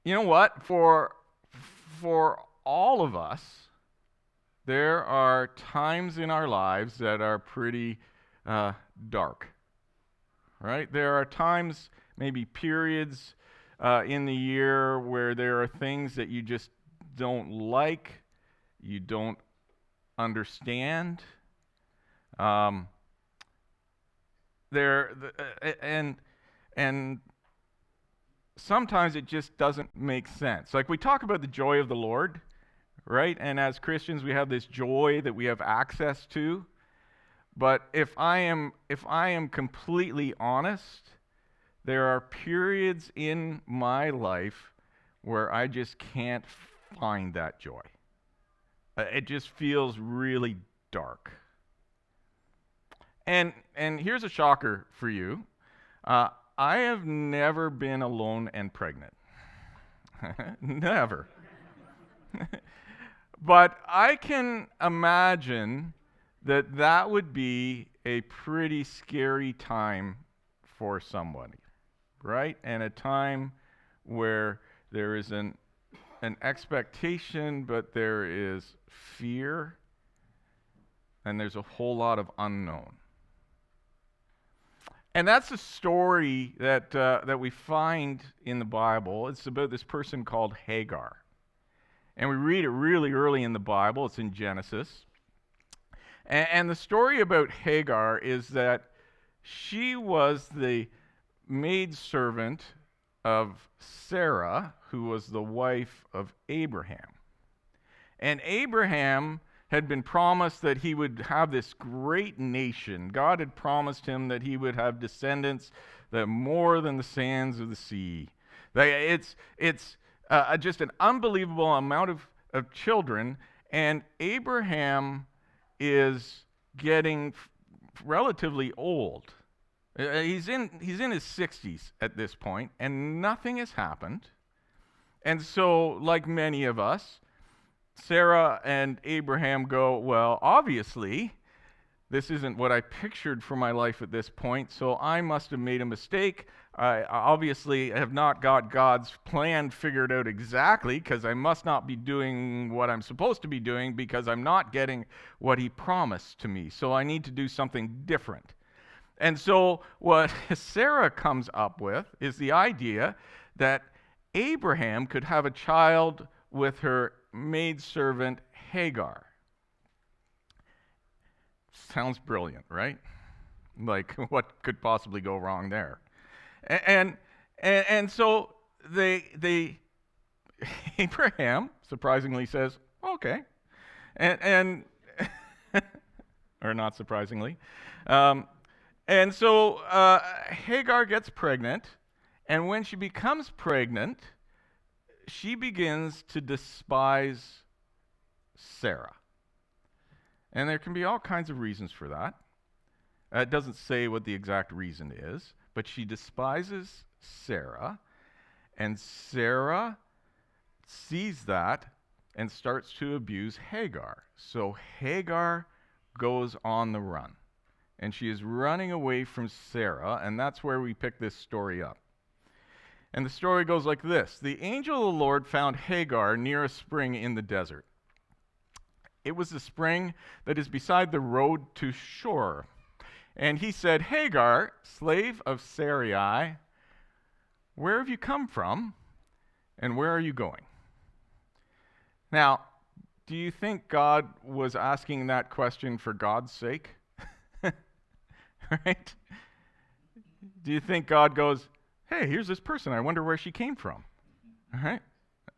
You know what? For all of us, there are times in our lives that are pretty uh, dark, right? There are times, maybe periods in the year where there are things that you just don't like, you don't understand. Um, and and sometimes it just doesn't make sense. Like we talk about the joy of the Lord, right? And as Christians, we have this joy that we have access to. But if I am completely honest, there are periods in my life where I just can't find that joy. It just feels really dark. And here's a shocker for you. Uh, I have never been alone and pregnant. Never. But I can imagine that that would be a pretty scary time for somebody, right? And a time where there is an expectation, but there is fear, and there's a whole lot of unknown. And that's a story that we find in the Bible. It's about this person called Hagar. And we read it really early in the Bible. It's in Genesis. And the story about Hagar is that she was the maidservant of Sarah, who was the wife of Abraham. And Abraham had been promised that he would have this great nation. God had promised him that he would have descendants that more than the sands of the sea. It's just an unbelievable amount of children, and Abraham is getting relatively old. He's in his 60s at this point, and nothing has happened. And so, like many of us, Sarah and Abraham go, well, obviously, this isn't what I pictured for my life at this point, so I must have made a mistake. I obviously have not got God's plan figured out exactly, because I must not be doing what I'm supposed to be doing, because I'm not getting what he promised to me. So I need to do something different. And so what Sarah comes up with is the idea that Abraham could have a child with her maidservant Hagar. Sounds brilliant, right? Like, what could possibly go wrong there? And so they Abraham surprisingly says, okay, and or not surprisingly, um, and so Hagar gets pregnant, and when she becomes pregnant, she begins to despise Sarah. And there can be all kinds of reasons for that. It doesn't say what the exact reason is, but she despises Sarah, and Sarah sees that and starts to abuse Hagar. So Hagar goes on the run, and she is running away from Sarah, and that's where we pick this story up. And the story goes like this. The angel of the Lord found Hagar near a spring in the desert. It was the spring that is beside the road to Shur. And he said, Hagar, slave of Sarai, where have you come from, and where are you going? Now, do you think God was asking that question for God's sake? Right? Do you think God goes, hey, here's this person, I wonder where she came from? All right?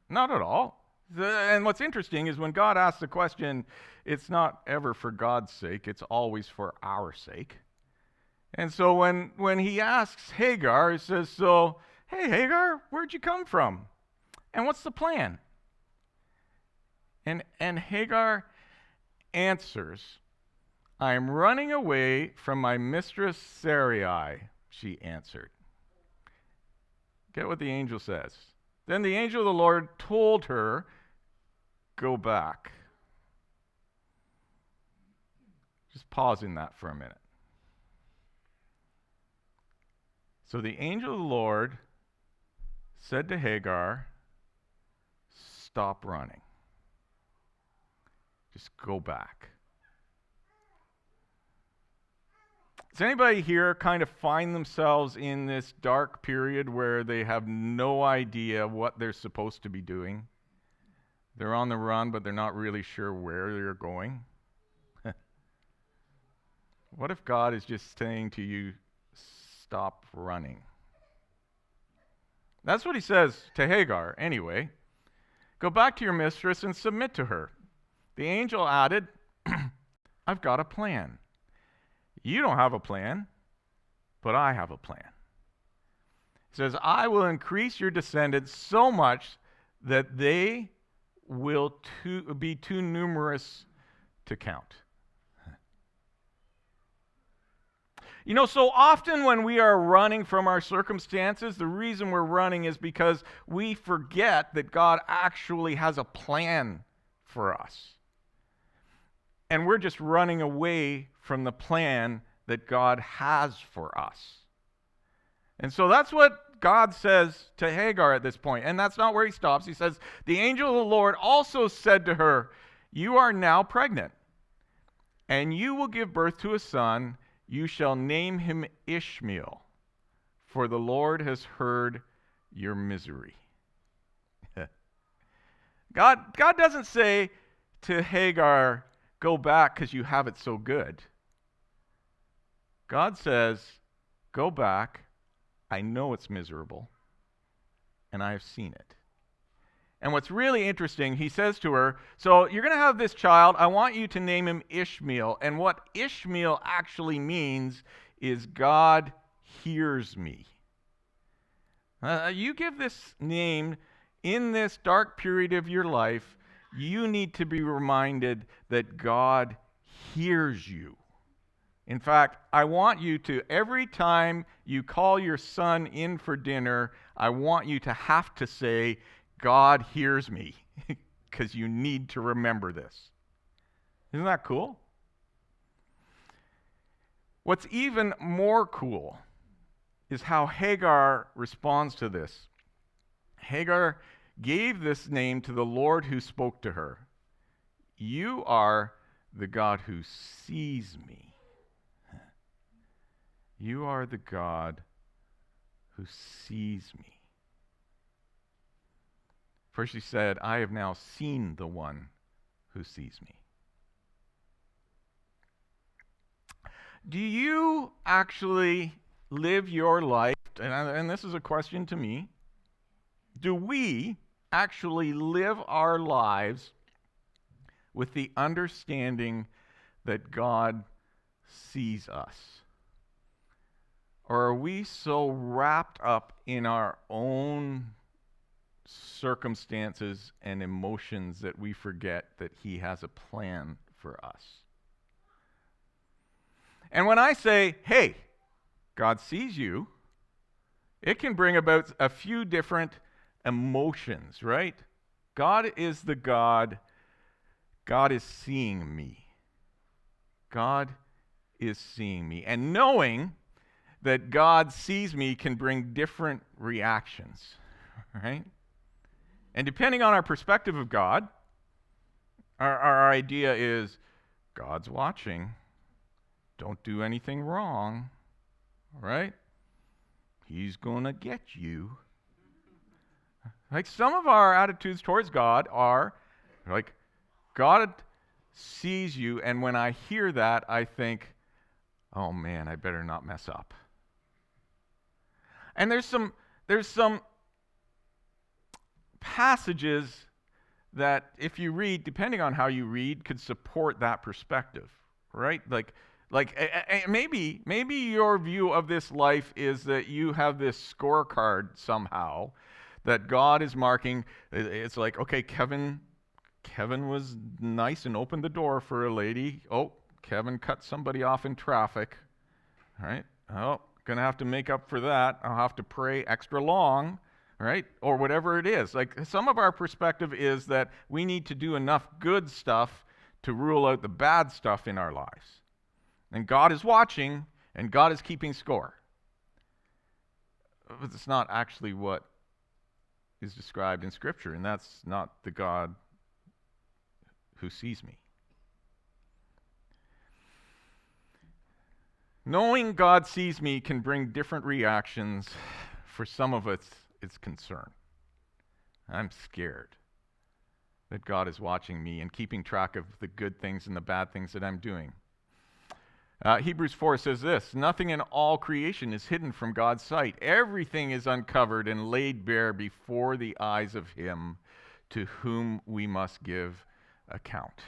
Not at all. And what's interesting is when God asks the question, it's not ever for God's sake, it's always for our sake. And so when he asks Hagar, he says, so, hey, Hagar, where'd you come from? And what's the plan? And Hagar answers, I am running away from my mistress Sarai, she answered. Get what the angel says. Then the angel of the Lord told her, go back. Just pause in that for a minute. So the angel of the Lord said to Hagar, stop running. Just go back. Does anybody here kind of find themselves in this dark period where they have no idea what they're supposed to be doing? They're on the run, but they're not really sure where they're going. What if God is just saying to you, stop running? That's what he says to Hagar anyway. Go back to your mistress and submit to her. The angel added, I've got a plan. You don't have a plan, but I have a plan. He says, I will increase your descendants so much that they will be too numerous to count. You know, so often when we are running from our circumstances, the reason we're running is because we forget that God actually has a plan for us. And we're just running away from the plan that God has for us. And so that's what God says to Hagar at this point. And that's not where he stops. He says, the angel of the Lord also said to her, you are now pregnant, and you will give birth to a son. You shall name him Ishmael, for the Lord has heard your misery. God doesn't say to Hagar, go back because you have it so good. God says, go back. I know it's miserable, and I have seen it. And what's really interesting, he says to her, so you're going to have this child. I want you to name him Ishmael. And what Ishmael actually means is God hears me. You give this name in this dark period of your life, you need to be reminded that God hears you. In fact, I want you to, every time you call your son in for dinner, I want you to have to say, God hears me, because you need to remember this. Isn't that cool? What's even more cool is how Hagar responds to this. Hagar gave this name to the Lord who spoke to her. You are the God who sees me. You are the God who sees me. First she said, I have now seen the one who sees me. Do you actually live your life, and this is a question to me, do we actually live our lives with the understanding that God sees us? Or are we so wrapped up in our own circumstances and emotions that we forget that he has a plan for us? And when I say, hey, God sees you, it can bring about a few different emotions, right? God is the God. God is seeing me. God is seeing me. And knowing that God sees me can bring different reactions, right? And depending on our perspective of God, our idea is, God's watching. Don't do anything wrong, right? He's going to get you. Like some of our attitudes towards God are like, God sees you, and when I hear that, I think, oh man, I better not mess up. And there's some passages that if you read, depending on how you read, could support that perspective, right? Like maybe your view of this life is that you have this scorecard somehow that God is marking. It's like, okay, Kevin was nice and opened the door for a lady. Oh, Kevin cut somebody off in traffic. All right. Oh, gonna have to make up for that. I'll have to pray extra long, right? Or whatever it is. Like some of our perspective is that we need to do enough good stuff to rule out the bad stuff in our lives. And God is watching, and God is keeping score. But it's not actually what is described in Scripture, and that's not the God who sees me. Knowing God sees me can bring different reactions. For some of us, it's concern. I'm scared that God is watching me and keeping track of the good things and the bad things that I'm doing. Hebrews 4 says this: nothing in all creation is hidden from God's sight. Everything is uncovered and laid bare before the eyes of Him to whom we must give account.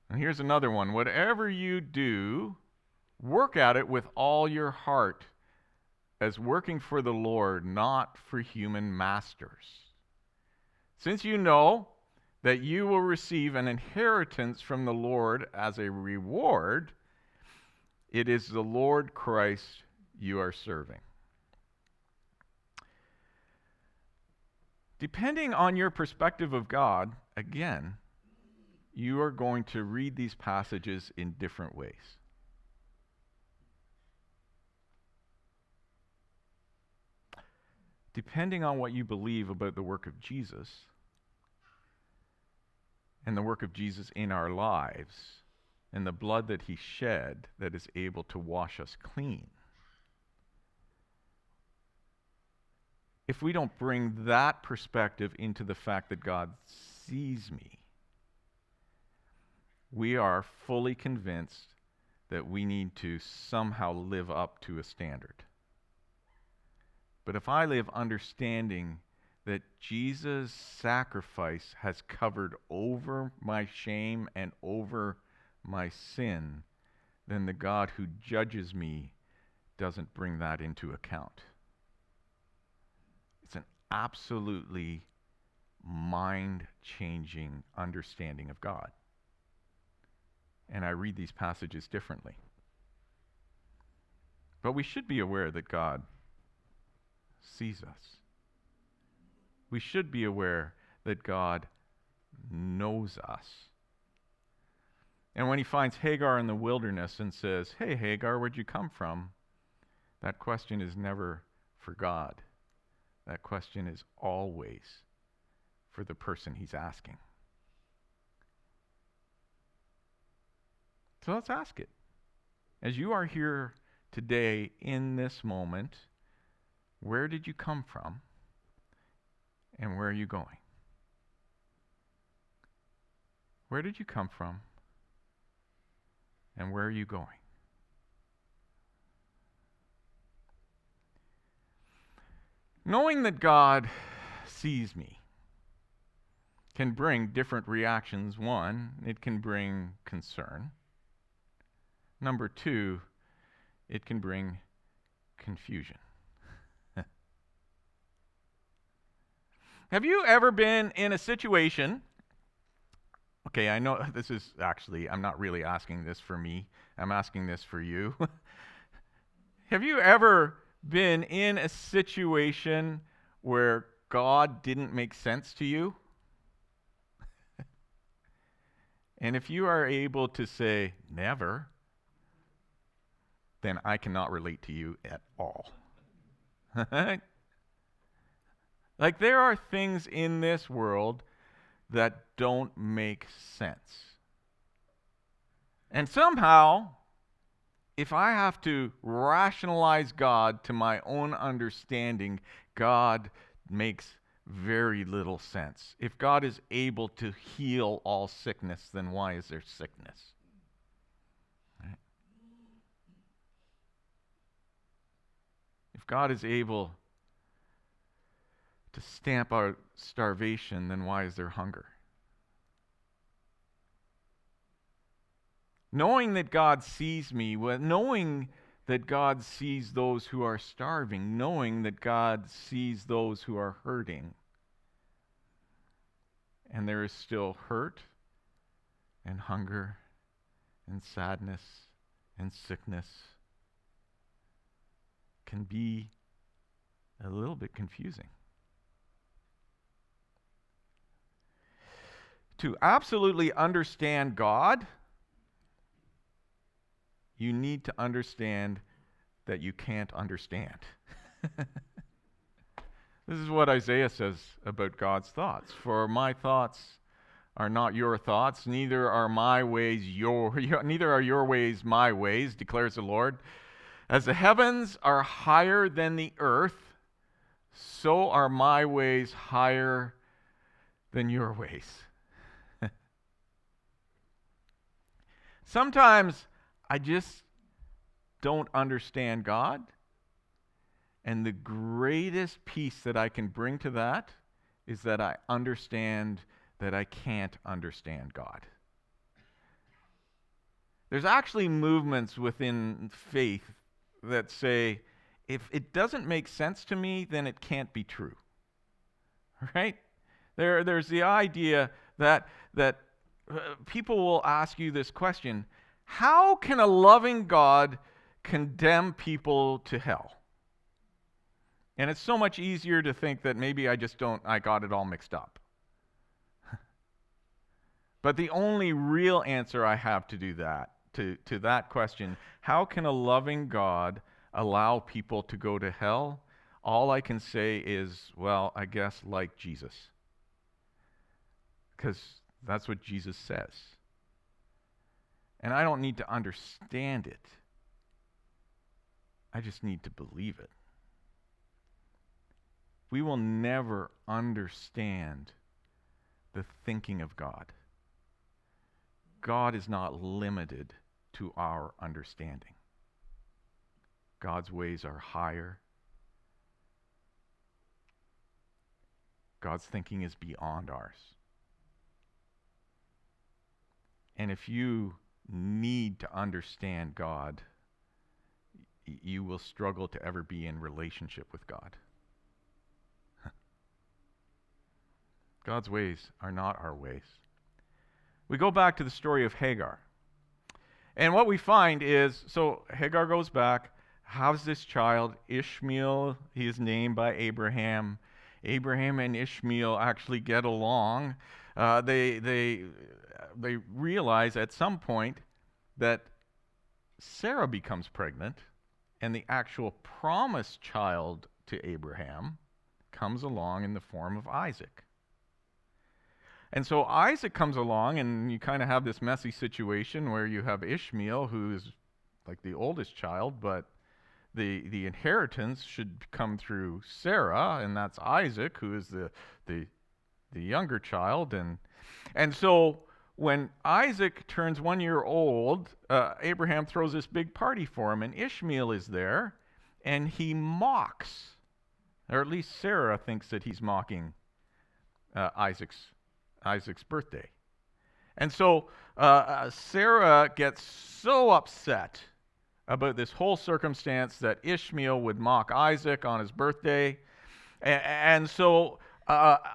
And here's another one. Whatever you do, work at it with all your heart, as working for the Lord, not for human masters. Since you know that you will receive an inheritance from the Lord as a reward, it is the Lord Christ you are serving. Depending on your perspective of God, again, you are going to read these passages in different ways. Depending on what you believe about the work of Jesus and the work of Jesus in our lives and the blood that He shed that is able to wash us clean, if we don't bring that perspective into the fact that God sees me, we are fully convinced that we need to somehow live up to a standard. But if I live understanding that Jesus' sacrifice has covered over my shame and over my sin, then the God who judges me doesn't bring that into account. It's an absolutely mind-changing understanding of God. And I read these passages differently. But we should be aware that God sees us. We should be aware that God knows us. And when He finds Hagar in the wilderness and says, "Hey, Hagar, where'd you come from?" that question is never for God. That question is always for the person He's asking. So let's ask it. As you are here today in this moment, where did you come from? And where are you going? Where did you come from? And where are you going? Knowing that God sees me can bring different reactions. One, it can bring concern. Number two, it can bring confusion. Have you ever been in a situation? Okay, I know this is actually, I'm not really asking this for me. I'm asking this for you. Have you ever been in a situation where God didn't make sense to you? And if you are able to say never, then I cannot relate to you at all. Like, there are things in this world that don't make sense. And somehow, if I have to rationalize God to my own understanding, God makes very little sense. If God is able to heal all sickness, then why is there sickness? Right? If God is able to stamp out starvation, then why is there hunger? Knowing that God sees me, knowing that God sees those who are starving, knowing that God sees those who are hurting, and there is still hurt and hunger and sadness and sickness, can be a little bit confusing. To absolutely understand God, you need to understand that you can't understand. This is what Isaiah says about God's thoughts. For my thoughts are not your thoughts, neither are neither are your ways my ways, declares the Lord. As the heavens are higher than the earth, so are my ways higher than your ways. Sometimes I just don't understand God. And the greatest peace that I can bring to that is that I understand that I can't understand God. There's actually movements within faith that say, if it doesn't make sense to me, then it can't be true. Right? There's the idea that people will ask you this question: how can a loving God condemn people to hell? And it's so much easier to think that maybe I got it all mixed up. But the only real answer I have to that question, how can a loving God allow people to go to hell? All I can say is, well, I guess like Jesus. Because that's what Jesus says. And I don't need to understand it. I just need to believe it. We will never understand the thinking of God. God is not limited to our understanding. God's ways are higher. God's thinking is beyond ours. And if you need to understand God, you will struggle to ever be in relationship with God. God's ways are not our ways. We go back to the story of Hagar. And what we find is, so Hagar goes back, has this child, Ishmael. He is named by Abraham. Abraham and Ishmael actually get along. They realize at some point that Sarah becomes pregnant, and the actual promised child to Abraham comes along in the form of Isaac. And so Isaac comes along, and you kind of have this messy situation where you have Ishmael, who's like the oldest child, but the inheritance should come through Sarah, and that's Isaac, who is the younger child. And so when Isaac turns 1 year old, Abraham throws this big party for him, and Ishmael is there, and he mocks, or at least Sarah thinks that he's mocking Isaac's birthday. And so Sarah gets so upset about this whole circumstance that Ishmael would mock Isaac on his birthday. And so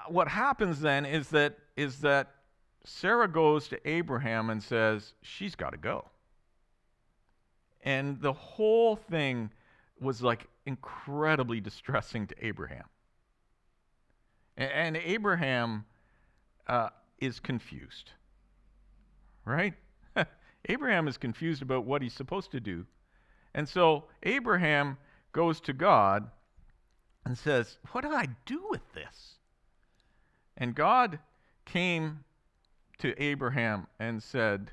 what happens then is that Sarah goes to Abraham and says, she's got to go. And the whole thing was like incredibly distressing to Abraham. And Abraham is confused, right? Abraham is confused about what he's supposed to do. And so Abraham goes to God and says, what do I do with this? And God came to Abraham and said,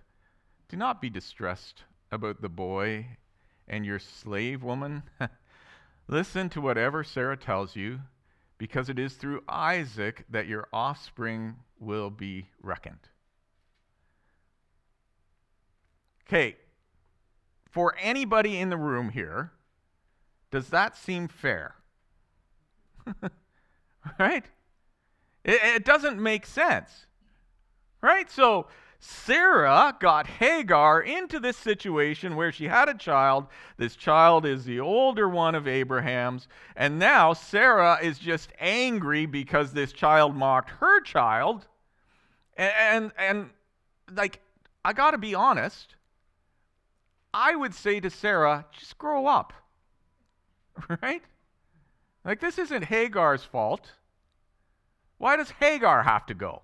do not be distressed about the boy and your slave woman. Listen to whatever Sarah tells you, because it is through Isaac that your offspring will be reckoned. Okay, for anybody in the room here, does that seem fair? Right? It doesn't make sense. Right? So Sarah got Hagar into this situation where she had a child. This child is the older one of Abraham's. And now Sarah is just angry because this child mocked her child. And like, I got to be honest. I would say to Sarah, just grow up. Right? Like, this isn't Hagar's fault. Why does Hagar have to go?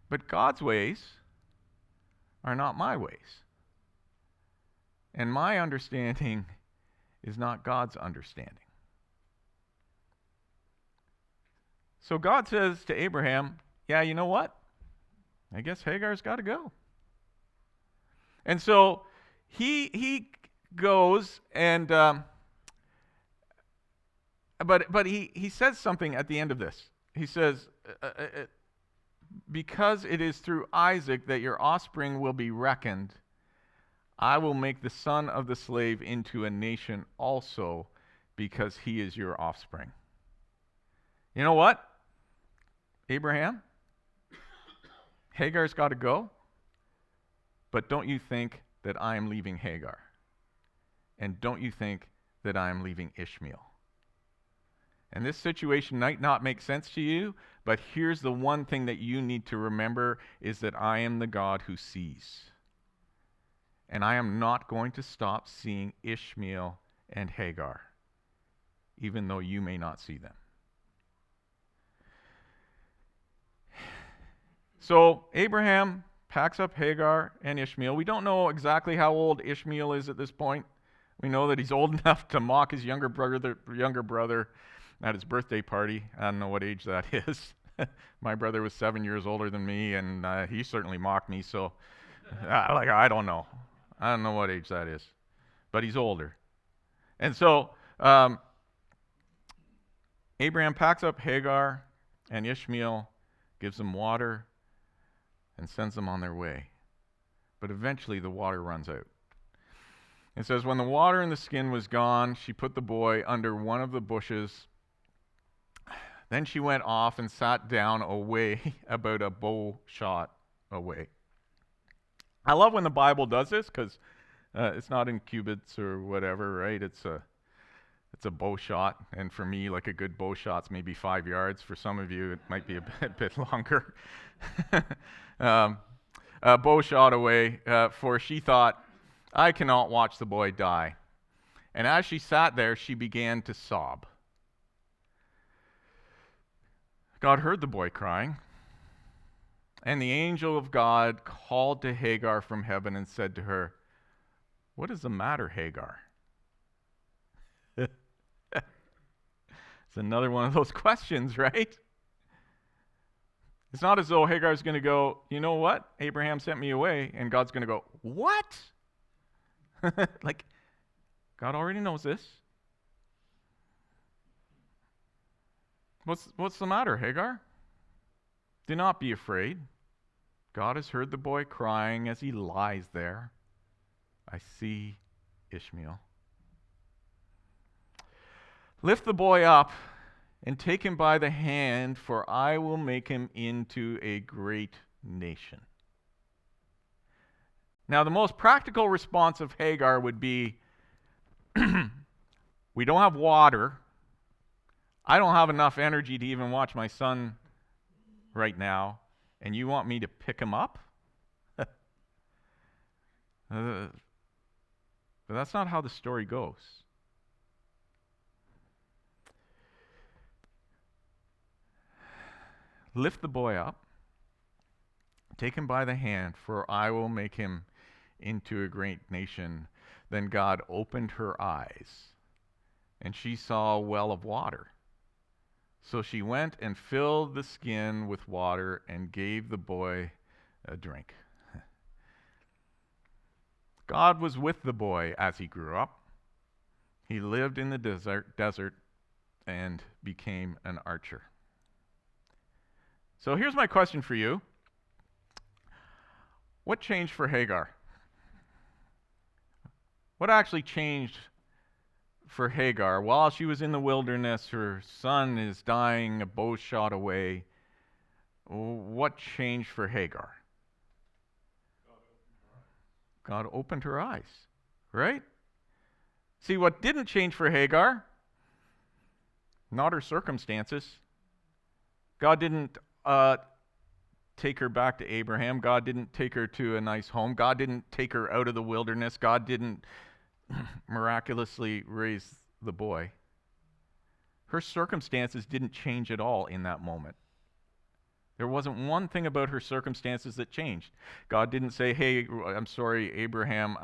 But God's ways are not my ways. And my understanding is not God's understanding. So God says to Abraham, yeah, you know what? I guess Hagar's got to go. And so he goes and but he says something at the end of this. He says, because it is through Isaac that your offspring will be reckoned, I will make the son of the slave into a nation also, because he is your offspring. You know what, Abraham? Hagar's got to go, but don't you think that I am leaving Hagar? And don't you think that I am leaving Ishmael? And this situation might not make sense to you, but here's the one thing that you need to remember is that I am the God who sees. And I am not going to stop seeing Ishmael and Hagar, even though you may not see them. So Abraham packs up Hagar and Ishmael. We don't know exactly how old Ishmael is at this point. We know that he's old enough to mock his younger brother at his birthday party. I don't know what age that is. My brother was 7 years older than me, and he certainly mocked me. So, I don't know. I don't know what age that is, but he's older. And so Abraham packs up Hagar and Ishmael, gives them water, and sends them on their way. But eventually the water runs out. It says, when the water in the skin was gone, she put the boy under one of the bushes. Then she went off and sat down away, about a bow shot away. I love when the Bible does this, because it's not in cubits or whatever, right? It's a bow shot, and for me, like a good bow shot's maybe 5 yards. For some of you, it might be a bit longer. A bow shot away, for she thought, I cannot watch the boy die. And as she sat there, she began to sob. God heard the boy crying, and the angel of God called to Hagar from heaven and said to her, what is the matter, Hagar? It's another one of those questions, right? It's not as though Hagar's going to go, you know what? Abraham sent me away, and God's going to go, what? Like, God already knows this. What's the matter, Hagar? Do not be afraid. God has heard the boy crying as he lies there. I see Ishmael. Lift the boy up and take him by the hand, for I will make him into a great nation. Now, the most practical response of Hagar would be, we don't have water. I don't have enough energy to even watch my son right now, and you want me to pick him up? But that's not how the story goes. Lift the boy up, take him by the hand, for I will make him into a great nation. Then God opened her eyes, and she saw a well of water. So she went and filled the skin with water and gave the boy a drink. God was with the boy as he grew up. He lived in the desert and became an archer. So here's my question for you. What changed for Hagar? What actually changed for Hagar? While she was in the wilderness, her son is dying a bow shot away. What changed for Hagar? God opened her eyes, right? See, what didn't change for Hagar, not her circumstances. God didn't take her back to Abraham. God didn't take her to a nice home. God didn't take her out of the wilderness. God didn't miraculously raise the boy. Her circumstances didn't change at all in that moment. There wasn't one thing about her circumstances that changed. God didn't say, hey, I'm sorry, Abraham,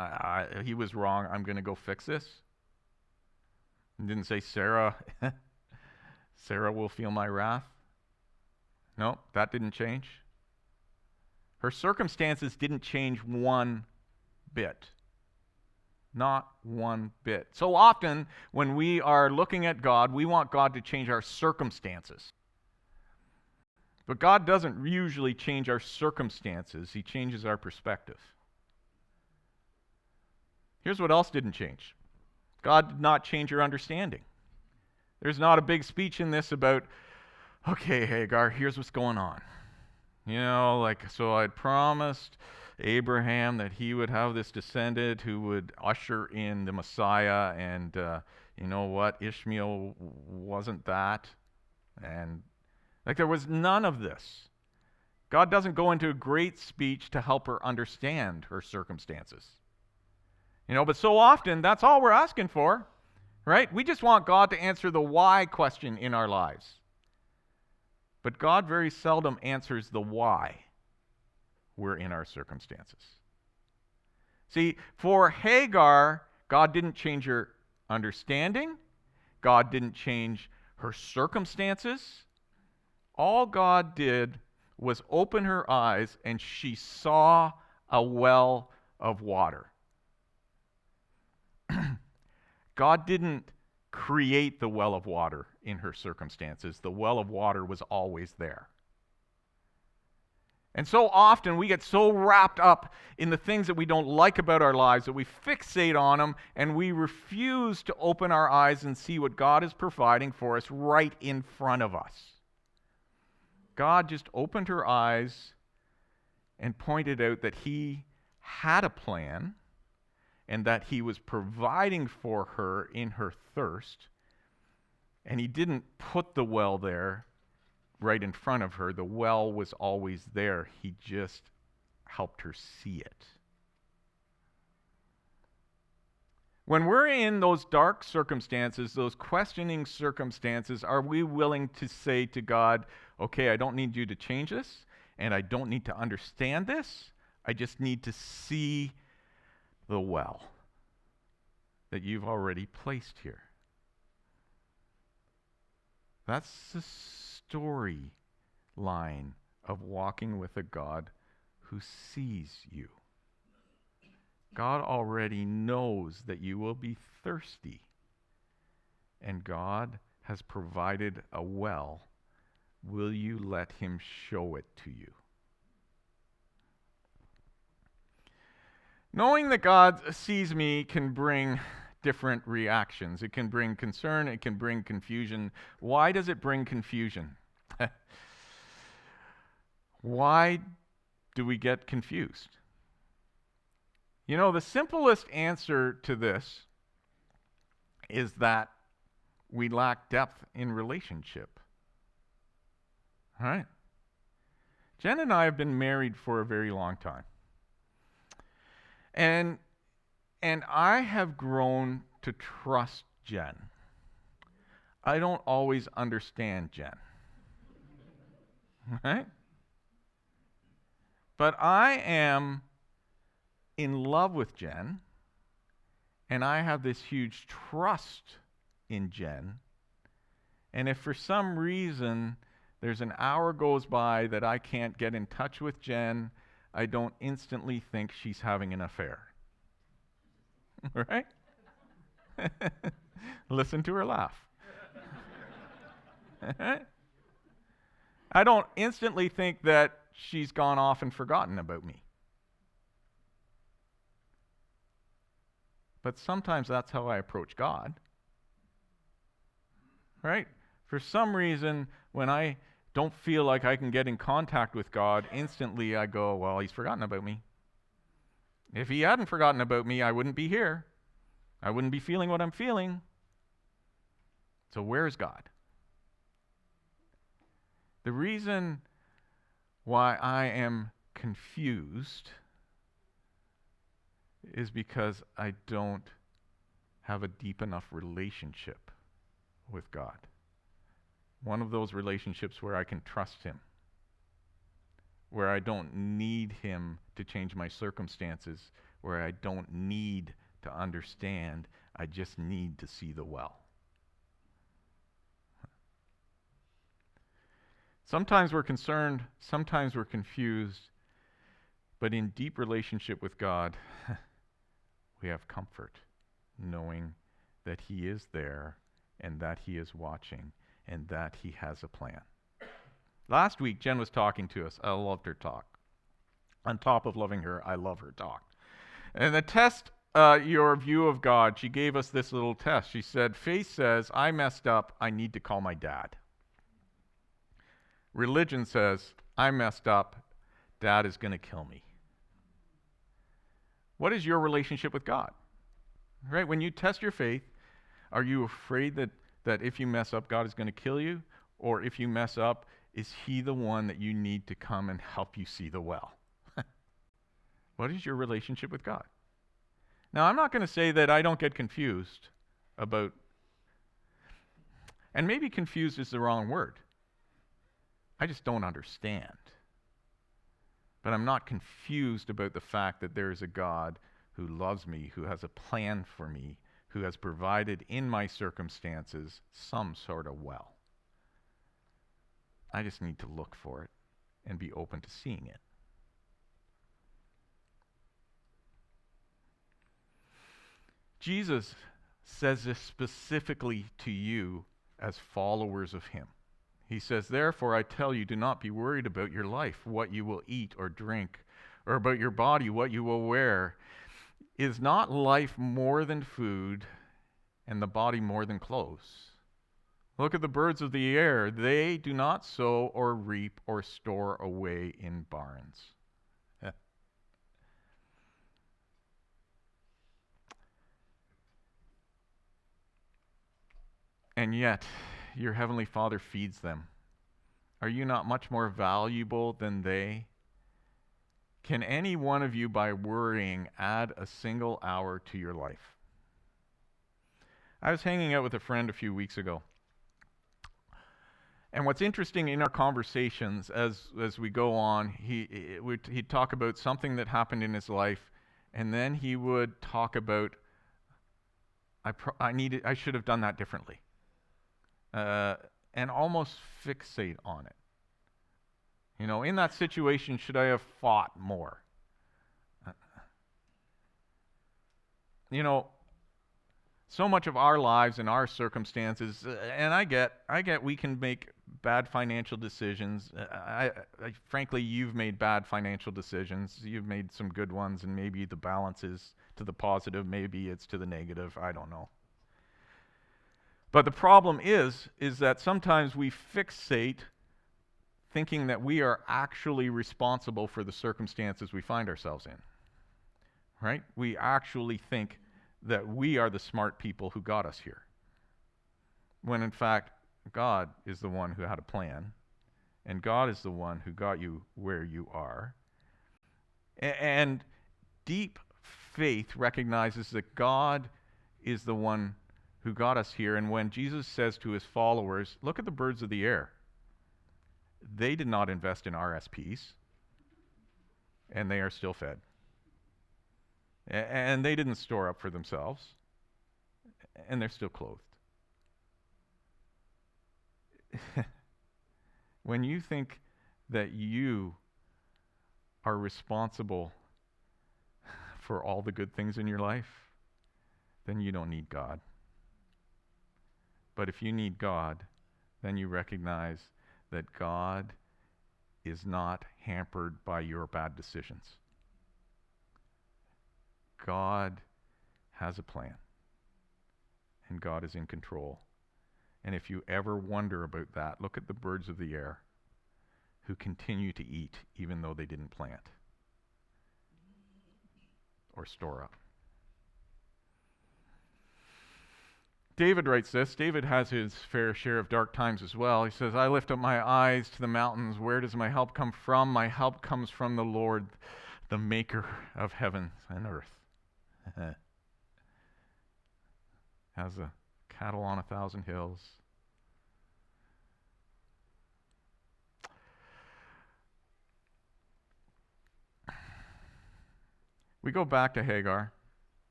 he was wrong. I'm going to go fix this. He didn't say, Sarah will feel my wrath. No, that didn't change. Her circumstances didn't change one bit. Not one bit. So often, when we are looking at God, we want God to change our circumstances. But God doesn't usually change our circumstances, He changes our perspective. Here's what else didn't change. God did not change your understanding. There's not a big speech in this about, okay, Hagar, here's what's going on. So I'd promised Abraham that he would have this descendant who would usher in the Messiah, and you know what? Ishmael wasn't that. And there was none of this. God doesn't go into a great speech to help her understand her circumstances. But so often, that's all we're asking for, right? We just want God to answer the why question in our lives. But God very seldom answers the why we're in our circumstances. See, for Hagar, God didn't change her understanding. God didn't change her circumstances. All God did was open her eyes, and she saw a well of water. God didn't create the well of water in her circumstances. The well of water was always there. And so often we get so wrapped up in the things that we don't like about our lives that we fixate on them, and we refuse to open our eyes and see what God is providing for us right in front of us. God just opened her eyes and pointed out that He had a plan and that He was providing for her in her thirst. And He didn't put the well there right in front of her. The well was always there. He just helped her see it. When we're in those dark circumstances, those questioning circumstances, are we willing to say to God, okay, I don't need you to change this, and I don't need to understand this. I just need to see the well that you've already placed here. That's the storyline of walking with a God who sees you. God already knows that you will be thirsty, and God has provided a well. Will you let Him show it to you? Knowing that God sees me can bring different reactions. It can bring concern, it can bring confusion. Why does it bring confusion? Why do we get confused? The simplest answer to this is that we lack depth in relationship. All right? Jen and I have been married for a very long time. And I have grown to trust Jen. I don't always understand Jen. Right? But I am in love with Jen, and I have this huge trust in Jen. And if for some reason there's an hour goes by that I can't get in touch with Jen, I don't instantly think she's having an affair. Right? Listen to her laugh. Right? I don't instantly think that she's gone off and forgotten about me. But sometimes that's how I approach God. Right? For some reason, when I don't feel like I can get in contact with God, instantly I go, well, He's forgotten about me. If He hadn't forgotten about me, I wouldn't be here. I wouldn't be feeling what I'm feeling. So where's God? The reason why I am confused is because I don't have a deep enough relationship with God. One of those relationships where I can trust Him, where I don't need Him to change my circumstances, where I don't need to understand, I just need to see the well. Sometimes we're concerned, sometimes we're confused, but in deep relationship with God, we have comfort knowing that He is there and that He is watching and that He has a plan. Last week, Jen was talking to us. I loved her talk. On top of loving her, I love her talk. And to test your view of God, she gave us this little test. She said, faith says, I messed up, I need to call my dad. Religion says, I messed up, Dad is going to kill me. What is your relationship with God? Right? When you test your faith, are you afraid that if you mess up, God is going to kill you? Or if you mess up, is He the one that you need to come and help you see the well? What is your relationship with God? Now, I'm not going to say that I don't get confused about, and maybe confused is the wrong word. I just don't understand. But I'm not confused about the fact that there is a God who loves me, who has a plan for me, who has provided in my circumstances some sort of well. I just need to look for it and be open to seeing it. Jesus says this specifically to you as followers of Him. He says, therefore, I tell you, do not be worried about your life, what you will eat or drink, or about your body, what you will wear. Is not life more than food, and the body more than clothes? Look at the birds of the air. They do not sow or reap or store away in barns. And yet, your heavenly Father feeds them. Are you not much more valuable than they? Can any one of you, by worrying, add a single hour to your life? I was hanging out with a friend a few weeks ago. And what's interesting in our conversations as we go on, he'd talk about something that happened in his life, and then he would talk about, I should have done that differently. And almost fixate on it. You know, in that situation, should I have fought more? You know, so much of our lives and our circumstances, and I get we can make bad financial decisions. Frankly, you've made bad financial decisions. You've made some good ones, and maybe the balance is to the positive, maybe it's to the negative. I don't know. But the problem is that sometimes we fixate thinking that we are actually responsible for the circumstances we find ourselves in. Right? We actually think that we are the smart people who got us here. When in fact, God is the one who had a plan, and God is the one who got you where you are. And deep faith recognizes that God is the one who got us here. And when Jesus says to his followers, look at the birds of the air. They did not invest in RSPs, and they are still fed. And they didn't store up for themselves, and they're still clothed. When you think that you are responsible for all the good things in your life, then you don't need God. But if you need God, then you recognize that God is not hampered by your bad decisions. God has a plan, and God is in control. And if you ever wonder about that, look at the birds of the air who continue to eat even though they didn't plant or store up. David writes this. David has his fair share of dark times as well. He says, I lift up my eyes to the mountains. Where does my help come from? My help comes from the Lord, the maker of heaven and earth. Has the cattle on 1,000 hills. We go back to Hagar,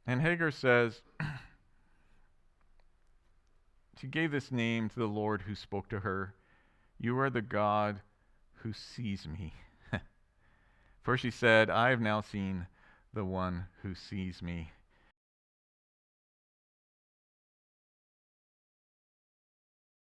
and Hagar says, she gave this name to the Lord who spoke to her. You are the God who sees me. For she said, I have now seen the one who sees me.